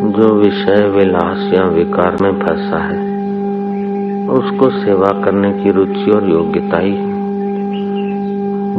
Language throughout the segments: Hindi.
जो विषय विलास या विकार में फंसा है उसको सेवा करने की रुचि और योग्यता ही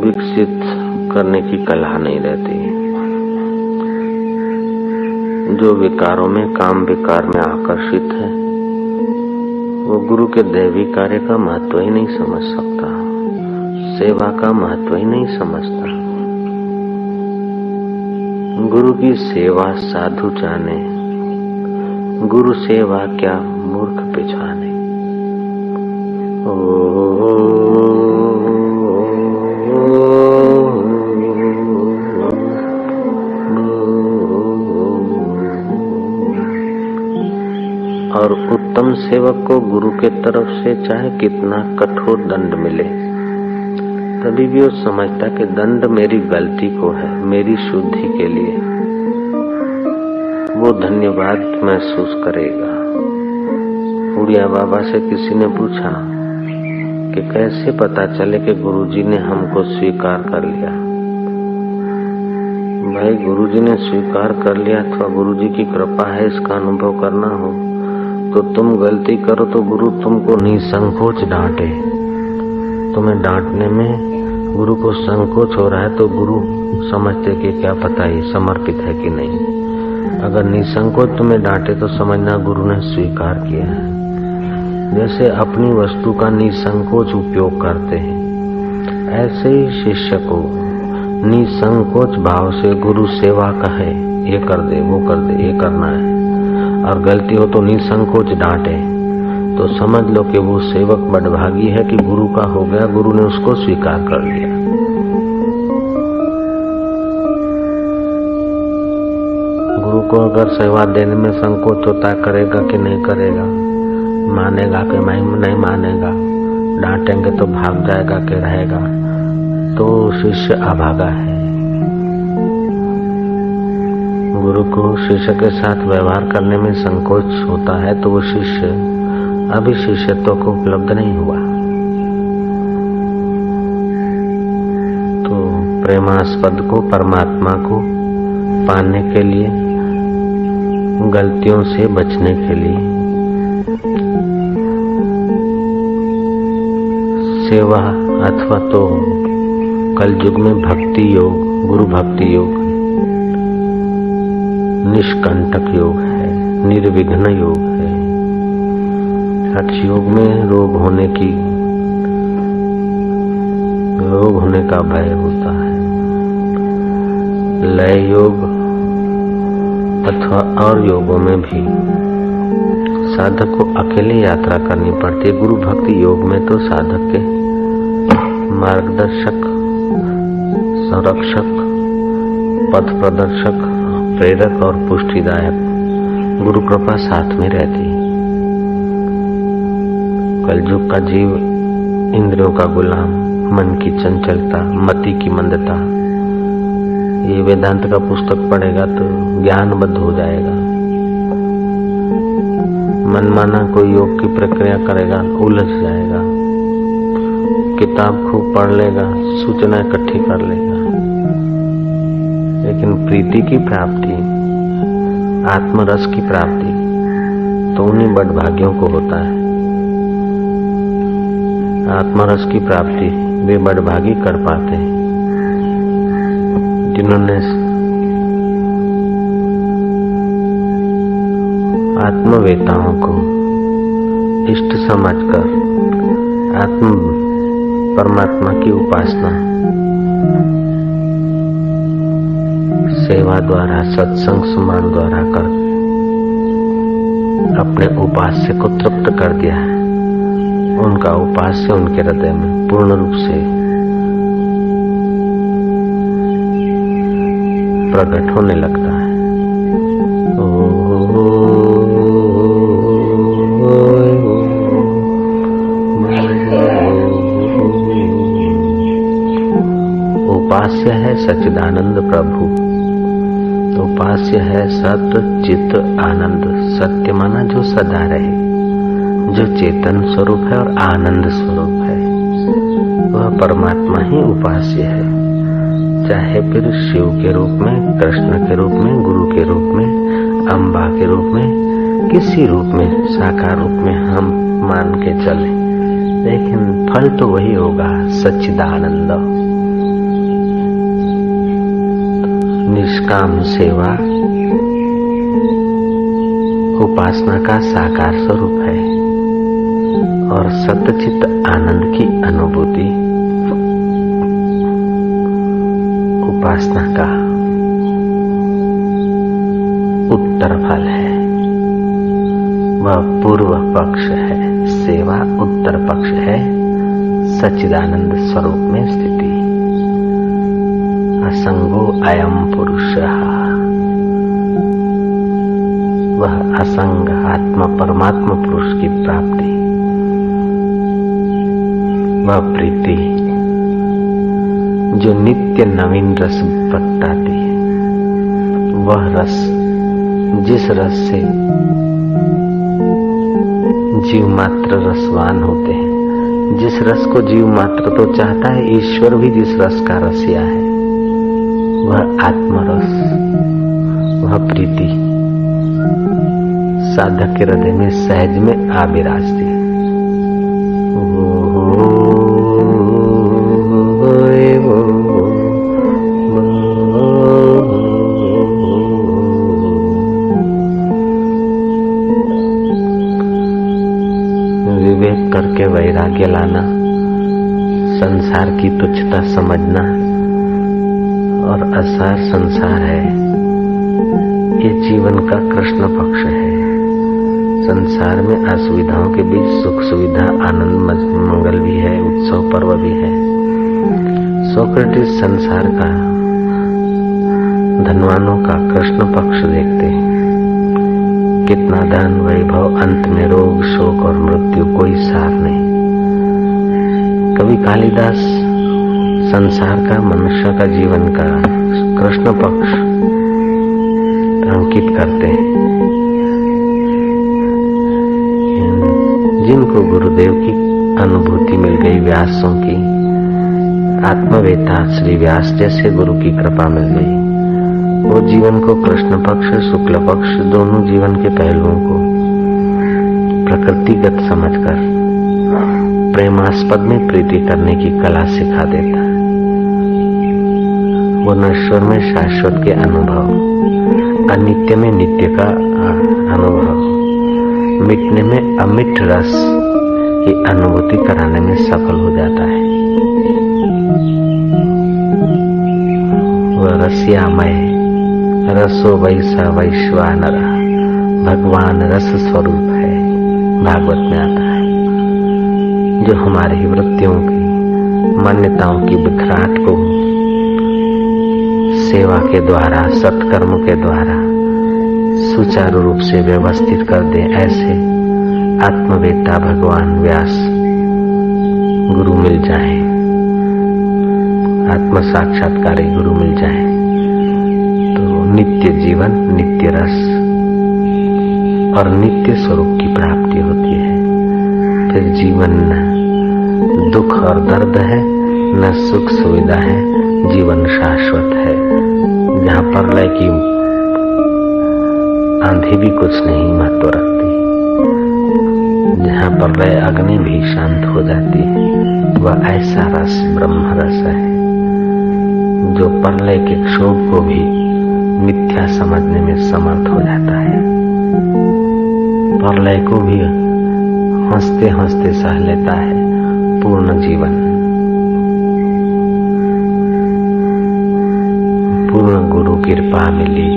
विकसित करने की कला नहीं रहती। जो विकारों में काम विकार में आकर्षित है वो गुरु के दैवी कार्य का महत्व ही नहीं समझ सकता, सेवा का महत्व ही नहीं समझता। गुरु की सेवा साधु जाने, गुरु सेवा क्या मूर्ख पहचाने। और उत्तम सेवक को गुरु के तरफ से चाहे कितना कठोर दंड मिले तभी भी वो समझता कि दंड मेरी गलती को है, मेरी शुद्धि के लिए। वो धन्यवाद महसूस करेगा। उड़िया बाबा से किसी ने पूछा कि कैसे पता चले कि गुरुजी ने हमको स्वीकार कर लिया। भाई गुरुजी ने स्वीकार कर लिया अथवा गुरुजी की कृपा है इसका अनुभव करना हो तो तुम गलती करो तो गुरु तुमको निसंकोच डांटे। तुम्हें डांटने में गुरु को संकोच हो रहा है तो गुरु समझते कि क्या पता ये समर्पित है कि नहीं। अगर निसंकोच तुम्हें डांटे तो समझना गुरु ने स्वीकार किया है। जैसे अपनी वस्तु का निसंकोच उपयोग करते हैं ऐसे ही शिष्य को निसंकोच भाव से गुरु सेवा कहे, ये कर दे वो कर दे, ये करना है, और गलती हो तो निसंकोच डांटे तो समझ लो कि वो सेवक बड़भागी है कि गुरु का हो गया, गुरु ने उसको स्वीकार कर लिया। गुरु को अगर सेवा देने में संकोच होता है करेगा कि नहीं करेगा, मानेगा कि नहीं मानेगा, डांटेंगे तो भाग जाएगा कि रहेगा, तो शिष्य अभागा है। गुरु को शिष्य के साथ व्यवहार करने में संकोच होता है तो वो शिष्य अभी शिष्यत्व को उपलब्ध नहीं हुआ। तो प्रेमास्पद को परमात्मा को पाने के लिए, गलतियों से बचने के लिए सेवा अथवा तो कलयुग में भक्ति योग, गुरु भक्ति योग निष्कंटक योग है, निर्विघ्न योग है। हठ योग में रोग होने का भय होता है। लय योग अथवा और योगों में भी साधक को अकेले यात्रा करनी पड़ती है। गुरु भक्ति योग में तो साधक के मार्गदर्शक, संरक्षक, पथ प्रदर्शक, प्रेरक और पुष्टिदायक गुरु कृपा साथ में रहती है। कलयुग का जीव इंद्रियों का गुलाम, मन की चंचलता, मति की मंदता, ये वेदांत का पुस्तक पढ़ेगा तो ज्ञानबद्ध हो जाएगा। मनमाना कोई योग की प्रक्रिया करेगा उलझ जाएगा। किताब खूब पढ़ लेगा, सूचना इकट्ठी कर लेगा, लेकिन प्रीति की प्राप्ति, आत्मरस की प्राप्ति तो उन्हीं बड़भागियों को होता है। आत्मरस की प्राप्ति वे बड़भागी कर पाते हैं जिन्होंने आत्मवेताओं को इष्ट समझकर परमात्मा की उपासना सेवा द्वारा, सत्संग स्मरण द्वारा कर अपने उपास्य को तृप्त कर दिया है। उनका उपास्य उनके हृदय में पूर्ण रूप से प्रकट होने लगता है। उपास्य है सच्चिदानंद प्रभु, उपास्य है सत्य चित्त आनंद। सत्य माना जो सदा रहे, जो चेतन स्वरूप है और आनंद स्वरूप है, वह परमात्मा ही उपास्य है। चाहे फिर शिव के रूप में, कृष्ण के रूप में, गुरु के रूप में अम्बा के रूप में, किसी रूप में, साकार रूप में हम मान के चले, लेकिन फल तो वही होगा, सच्चिदानंद। निष्काम सेवा उपासना का साकार स्वरूप है और सतचित आनंद की अनुभूति उपासना का उत्तर फल है। वह पूर्व पक्ष है, सेवा उत्तर पक्ष है, सच्चिदानंद स्वरूप में स्थिति। असंगो अयम पुरुषः, वह असंग आत्मा परमात्मा पुरुष की प्राप्ति, वह प्रीति जो नित्य नवीन रस प्रगटाती है, वह रस जिस रस से जीव मात्र रसवान होते हैं, जिस रस को जीव मात्र तो चाहता है, ईश्वर भी जिस रस का रसिया है, वह आत्मरस, वह प्रीति साधक के हृदय में सहज में आ विराजती है। विवेक करके वैराग्य लाना, संसार की तुच्छता समझना और असार संसार है, ये जीवन का कृष्ण पक्ष है। संसार में असुविधाओं के बीच सुख सुविधा, आनंद मंगल भी है, उत्सव पर्व भी है। सोक्रेटिस संसार का, धनवानों का कृष्ण पक्ष देखते हैं। कितना धन वैभव, अंत में रोग शोक और मृत्यु, कोई सार नहीं। कवि कालिदास संसार का, मनुष्य का जीवन का कृष्ण पक्ष अंकित करते हैं। जिनको गुरुदेव की अनुभूति मिल गई, व्यासों की, आत्मवेता श्री व्यास जैसे गुरु की कृपा मिल गई, वो जीवन को कृष्ण पक्ष शुक्ल पक्ष दोनों जीवन के पहलुओं को प्रकृतिगत समझकर प्रेमास्पद में प्रीति करने की कला सिखा देता है। वो नश्वर में शाश्वत के अनुभव, अनित्य में नित्य का अनुभव, मिटने में अमिट रस की अनुभूति कराने में सफल हो जाता है। वह रसियामय रसो वैसा वैश्वानर भगवान रस स्वरूप है, भागवत में आता है, जो हमारी वृत्तियों की, मान्यताओं की बिखराट को सेवा के द्वारा, सत्कर्म के द्वारा सुचारू रूप से व्यवस्थित कर दे। ऐसे आत्मवेता भगवान व्यास गुरु मिल जाए, आत्म साक्षात्कारी गुरु मिल जाए तो नित्य जीवन, नित्य रस और नित्य स्वरूप की प्राप्ति होती है। फिर जीवन न दुख और दर्द है, न सुख सुविधा है, जीवन शाश्वत है, जहाँ प्रलय की आंधी भी कुछ नहीं महत्व रखती, जहाँ प्रलय अग्नि भी शांत हो जाती है। वह ऐसा रस ब्रह्म रस है जो प्रलय के क्षोभ को भी मिथ्या समझने में समर्थ हो जाता है, प्रलय को भी हंसते हंसते सह लेता है। पूर्ण जीवन, पूर्ण गुरु कृपा मिली,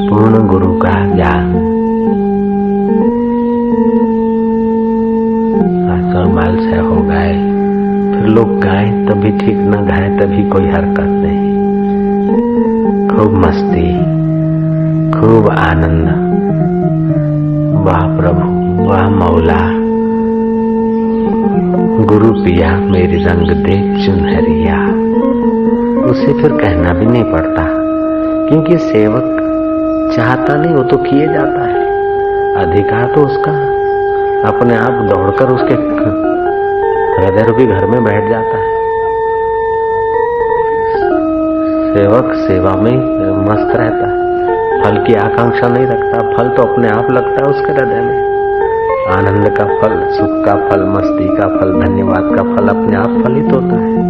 पूर्ण गुरु का ज्ञान। माल से हो गए, फिर लोग गाए तभी ठीक, न गाए तभी कोई हरकत नहीं। खूब मस्ती, खूब आनंद, वाह प्रभु, वाह मौला, गुरु पिया मेरी रंग दे चुनहरिया। उसे फिर कहना भी नहीं पड़ता, क्योंकि सेवक चाहता नहीं, वो तो किए जाता है। अधिकार तो उसका, अपने आप दौड़कर उसके हृदय रूपी घर में बैठ जाता है। सेवक सेवा में मस्त रहता है, फल की आकांक्षा नहीं रखता, फल तो अपने आप लगता है उसके हृदय में। आनंद का फल, सुख का फल, मस्ती का फल, धन्यवाद का फल अपने आप फलित होता है।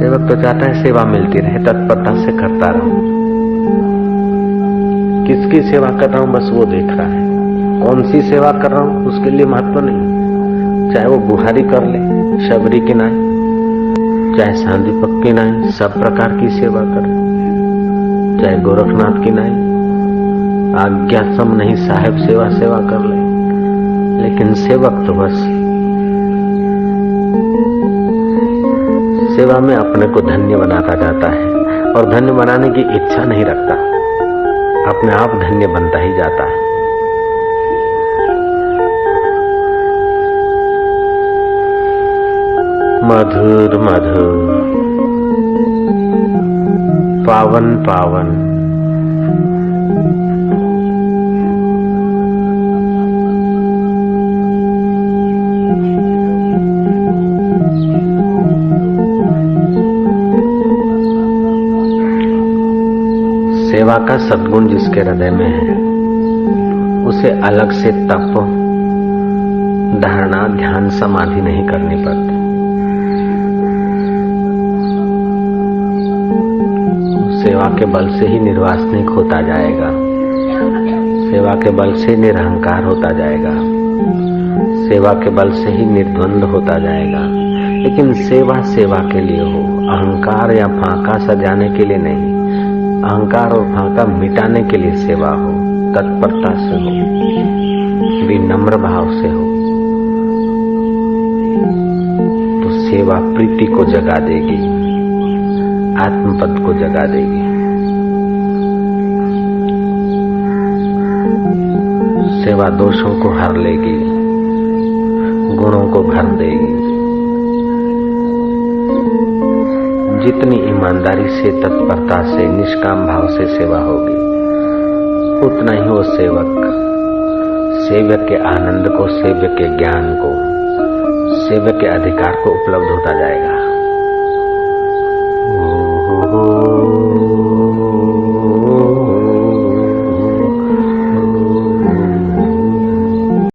सेवक तो चाहता है सेवा मिलती रहे, तत्परता से करता रहूं। किसकी सेवा कर रहा हूं बस वो देख रहा है, कौन सी सेवा कर रहा हूं उसके लिए महत्व नहीं। चाहे वो बुहारी कर ले, शबरी की नाई, चाहे सांदीपक की नाई, सब प्रकार की सेवा करे, चाहे गोरखनाथ की नाई, आज्ञा सम नहीं साहेब सेवा कर ले। लेकिन सेवक तो बस सेवा में अपने को धन्य बनाता जाता है और धन्य बनाने की इच्छा नहीं रखता, अपने आप धन्य बनता ही जाता है। मधुर मधुर पावन पावन सेवा का सद्गुण जिसके हृदय में है उसे अलग से तप, धारणा, ध्यान, समाधि नहीं करनी पड़ती। सेवा के बल से ही निर्वासनिक होता जाएगा, सेवा के बल से निरहंकार होता जाएगा, सेवा के बल से ही निर्द्वंद होता जाएगा। लेकिन सेवा सेवा के लिए हो, अहंकार या फांका सजाने के लिए नहीं। अहंकार और फांका मिटाने के लिए सेवा हो, तत्परता से हो, विनम्र भाव से हो, तो सेवा प्रीति को जगा देगी, आत्मपद को जगा देगी। सेवा दोषों को हर लेगी, गुणों को भर देगी। जितनी ईमानदारी से, तत्परता से, निष्काम भाव से सेवा होगी, उतना ही वो सेवक सेव्य के आनंद को, सेव्य के ज्ञान को, सेव्य के अधिकार को उपलब्ध होता जाएगा।